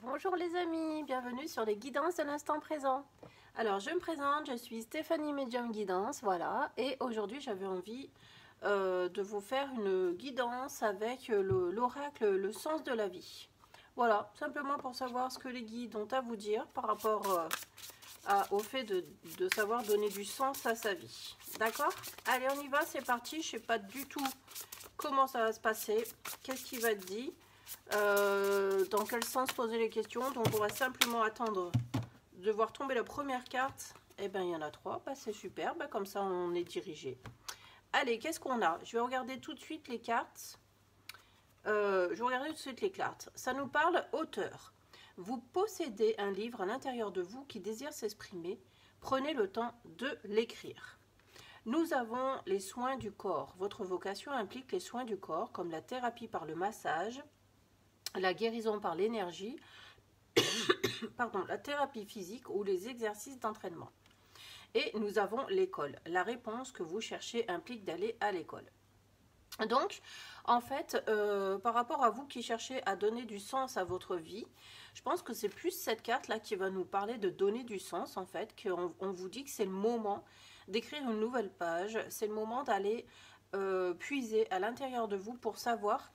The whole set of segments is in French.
Bonjour les amis, bienvenue sur les guidances de l'instant présent. Alors je me présente, je suis Stéphanie Medium Guidance, voilà, et aujourd'hui j'avais envie de vous faire une guidance avec l'oracle, le sens de la vie. Voilà, simplement pour savoir ce que les guides ont à vous dire par rapport au fait de savoir donner du sens à sa vie. D'accord? Allez, on y va, c'est parti, je ne sais pas du tout comment ça va se passer, qu'est-ce qui va être dit. Dans quel sens poser les questions. Donc on va simplement attendre de voir tomber la première carte. Et bien il y en a trois, bah, c'est super, bah, comme ça on est dirigé. Allez, qu'est-ce qu'on a? Je vais regarder tout de suite les cartes. Ça nous parle auteur. Vous possédez un livre à l'intérieur de vous qui désire s'exprimer. Prenez le temps de l'écrire. Nous avons les soins du corps. Votre vocation implique les soins du corps, comme la thérapie par le massage, la guérison par l'énergie, la thérapie physique ou les exercices d'entraînement. Et nous avons l'école. La réponse que vous cherchez implique d'aller à l'école. Donc, en fait, par rapport à vous qui cherchez à donner du sens à votre vie, je pense que c'est plus cette carte-là qui va nous parler de donner du sens, en fait, qu'on vous dit que c'est le moment d'écrire une nouvelle page, c'est le moment d'aller puiser à l'intérieur de vous pour savoir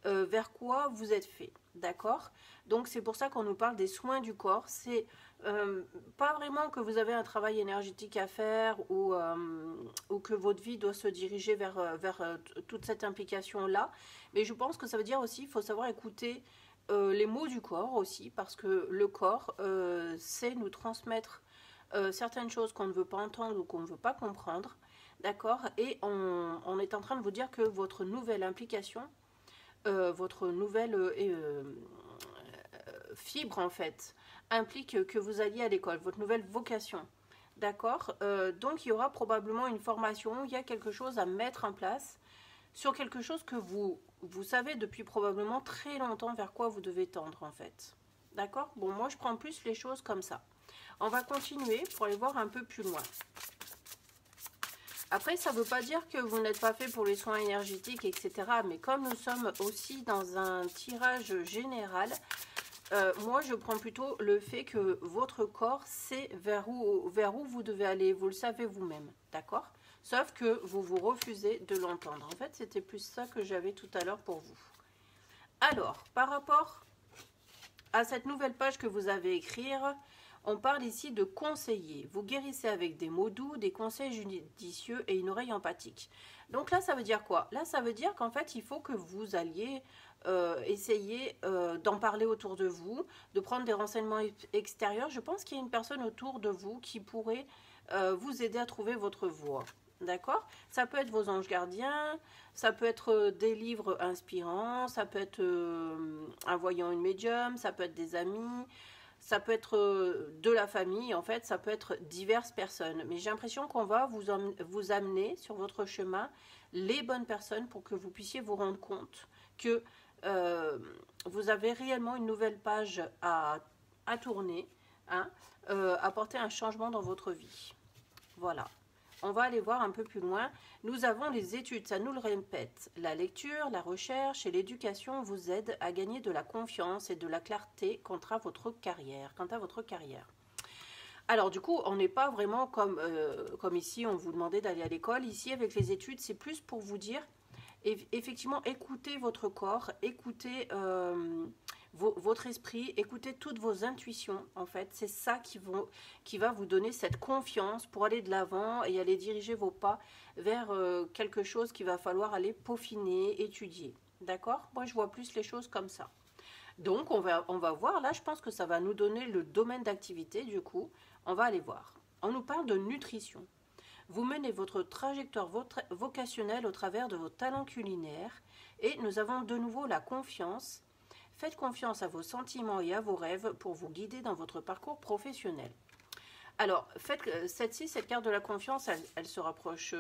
vers quoi vous êtes fait, d'accord? Donc c'est pour ça qu'on nous parle des soins du corps. C'est pas vraiment que vous avez un travail énergétique à faire ou que votre vie doit se diriger vers toute cette implication-là, mais je pense que ça veut dire aussi qu'il faut savoir écouter les mots du corps aussi, parce que le corps sait nous transmettre certaines choses qu'on ne veut pas entendre ou qu'on ne veut pas comprendre, d'accord? Et on est en train de vous dire que votre nouvelle implication, votre nouvelle fibre en fait implique que vous alliez à l'école, votre nouvelle vocation, d'accord? Donc il y aura probablement une formation, il y a quelque chose à mettre en place sur quelque chose que vous savez depuis probablement très longtemps vers quoi vous devez tendre en fait, d'accord? Bon, moi je prends plus les choses comme ça. On va continuer pour aller voir un peu plus loin. Après, ça ne veut pas dire que vous n'êtes pas fait pour les soins énergétiques, etc. Mais comme nous sommes aussi dans un tirage général, moi, je prends plutôt le fait que votre corps sait vers où vous devez aller. Vous le savez vous-même, d'accord? Sauf que vous vous refusez de l'entendre. En fait, c'était plus ça que j'avais tout à l'heure pour vous. Alors, par rapport à cette nouvelle page que vous avez écrire, on parle ici de conseiller. Vous guérissez avec des mots doux, des conseils judicieux et une oreille empathique. Donc là, ça veut dire quoi? Là, ça veut dire qu'en fait, il faut que vous alliez essayer d'en parler autour de vous, de prendre des renseignements extérieurs. Je pense qu'il y a une personne autour de vous qui pourrait vous aider à trouver votre voie. D'accord? Ça peut être vos anges gardiens, ça peut être des livres inspirants, ça peut être un voyant, une médium, ça peut être des amis, ça peut être de la famille, en fait, ça peut être diverses personnes. Mais j'ai l'impression qu'on va vous amener sur votre chemin les bonnes personnes pour que vous puissiez vous rendre compte que vous avez réellement une nouvelle page à tourner, hein, apporter un changement dans votre vie. Voilà. On va aller voir un peu plus loin. Nous avons les études, ça nous le répète. La lecture, la recherche et l'éducation vous aident à gagner de la confiance et de la clarté quant à votre carrière. Alors du coup, on n'est pas vraiment comme ici, on vous demandait d'aller à l'école. Ici, avec les études, c'est plus pour vous dire, effectivement, écoutez votre corps, écoutez votre esprit, écoutez toutes vos intuitions, en fait. C'est ça qui va vous donner cette confiance pour aller de l'avant et aller diriger vos pas vers quelque chose qu'il va falloir aller peaufiner, étudier. D'accord? Moi, je vois plus les choses comme ça. Donc, on va voir. Là, je pense que ça va nous donner le domaine d'activité, du coup. On va aller voir. On nous parle de nutrition. Vous menez votre trajectoire vocationnelle au travers de vos talents culinaires et nous avons de nouveau la confiance. Faites confiance à vos sentiments et à vos rêves pour vous guider dans votre parcours professionnel. Alors, cette carte de la confiance, elle se rapproche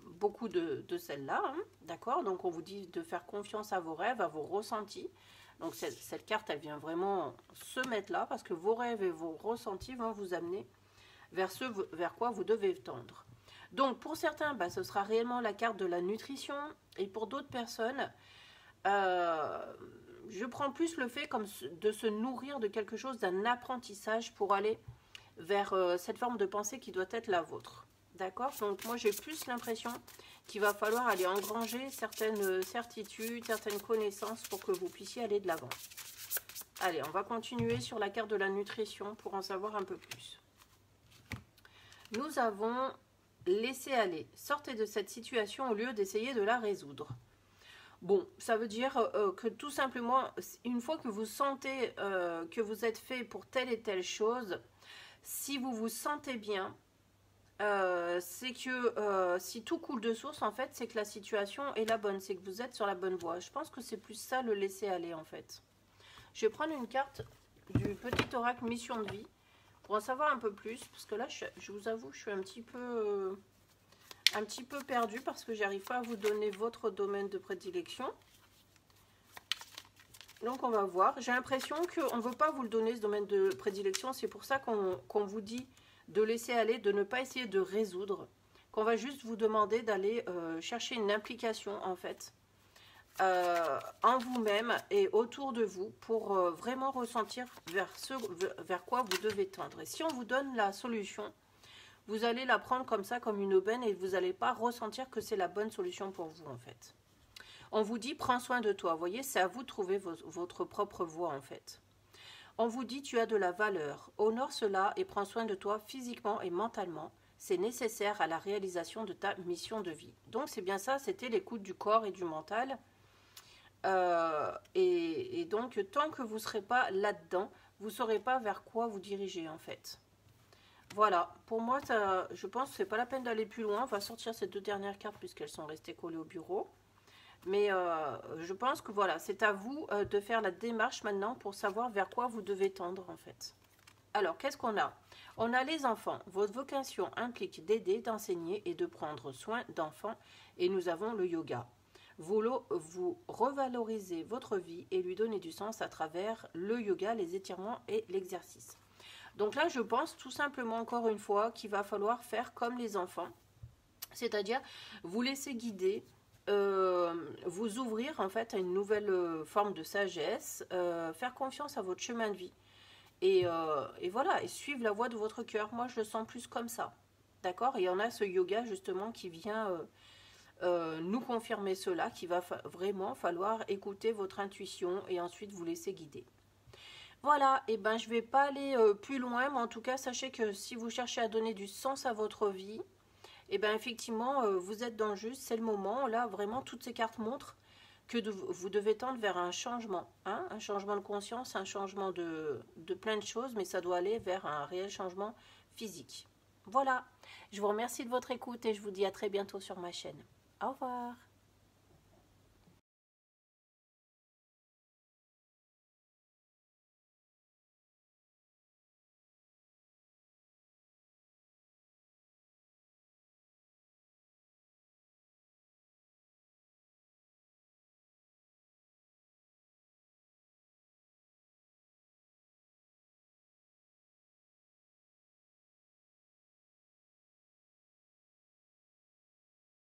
beaucoup de celle-là, hein, d'accord? Donc, on vous dit de faire confiance à vos rêves, à vos ressentis. Donc, cette carte, elle vient vraiment se mettre là parce que vos rêves et vos ressentis vont vous amener vers ce vers quoi vous devez tendre. Donc, pour certains, ce sera réellement la carte de la nutrition et pour d'autres personnes, je prends plus le fait comme de se nourrir de quelque chose, d'un apprentissage pour aller vers cette forme de pensée qui doit être la vôtre. D'accord? Donc moi j'ai plus l'impression qu'il va falloir aller engranger certaines certitudes, certaines connaissances pour que vous puissiez aller de l'avant. Allez, on va continuer sur la carte de la nutrition pour en savoir un peu plus. Nous avons laissé aller. Sortez de cette situation au lieu d'essayer de la résoudre. Bon, ça veut dire que tout simplement, une fois que vous sentez que vous êtes fait pour telle et telle chose, si vous vous sentez bien, c'est que si tout coule de source, en fait, c'est que la situation est la bonne, c'est que vous êtes sur la bonne voie. Je pense que c'est plus ça, le laisser aller, en fait. Je vais prendre une carte du petit oracle mission de vie pour en savoir un peu plus, parce que là, je vous avoue, je suis un petit peu perdue parce que j'arrive pas à vous donner votre domaine de prédilection. Donc on va voir. J'ai l'impression qu'on ne veut pas vous le donner, ce domaine de prédilection. C'est pour ça qu'on vous dit de laisser aller, de ne pas essayer de résoudre. Qu'on va juste vous demander d'aller chercher une implication en fait. En vous-même et autour de vous pour vraiment ressentir vers quoi vous devez tendre. Et si on vous donne la solution, vous allez la prendre comme ça, comme une aubaine, et vous n'allez pas ressentir que c'est la bonne solution pour vous en fait. On vous dit prends soin de toi, vous voyez, c'est à vous de trouver votre propre voie en fait. On vous dit tu as de la valeur, honore cela et prends soin de toi physiquement et mentalement. C'est nécessaire à la réalisation de ta mission de vie. Donc c'est bien ça, c'était l'écoute du corps et du mental. Et donc, tant que vous ne serez pas là-dedans, vous ne saurez pas vers quoi vous diriger, en fait. Voilà, pour moi, ça, je pense que ce n'est pas la peine d'aller plus loin. On va sortir ces deux dernières cartes puisqu'elles sont restées collées au bureau. Mais je pense que voilà, c'est à vous de faire la démarche maintenant pour savoir vers quoi vous devez tendre, en fait. Alors, qu'est-ce qu'on a? On a les enfants. Votre vocation implique d'aider, d'enseigner et de prendre soin d'enfants. Et nous avons le yoga. Vous revalorisez votre vie et lui donnez du sens à travers le yoga, les étirements et l'exercice. Donc là, je pense tout simplement, encore une fois, qu'il va falloir faire comme les enfants. C'est-à-dire, vous laisser guider, vous ouvrir en fait à une nouvelle forme de sagesse, faire confiance à votre chemin de vie. Et voilà, et suivre la voie de votre cœur. Moi, je le sens plus comme ça. D'accord? Et il y en a ce yoga justement qui vient... nous confirmer cela, qu'il va vraiment falloir écouter votre intuition et ensuite vous laisser guider. Voilà, et ben je vais pas aller plus loin, mais en tout cas sachez que si vous cherchez à donner du sens à votre vie, et ben effectivement vous êtes dans le juste, c'est le moment. Là vraiment toutes ces cartes montrent que vous devez tendre vers un changement, hein, un changement de conscience, un changement de plein de choses, mais ça doit aller vers un réel changement physique. Voilà, je vous remercie de votre écoute et je vous dis à très bientôt sur ma chaîne. Au revoir.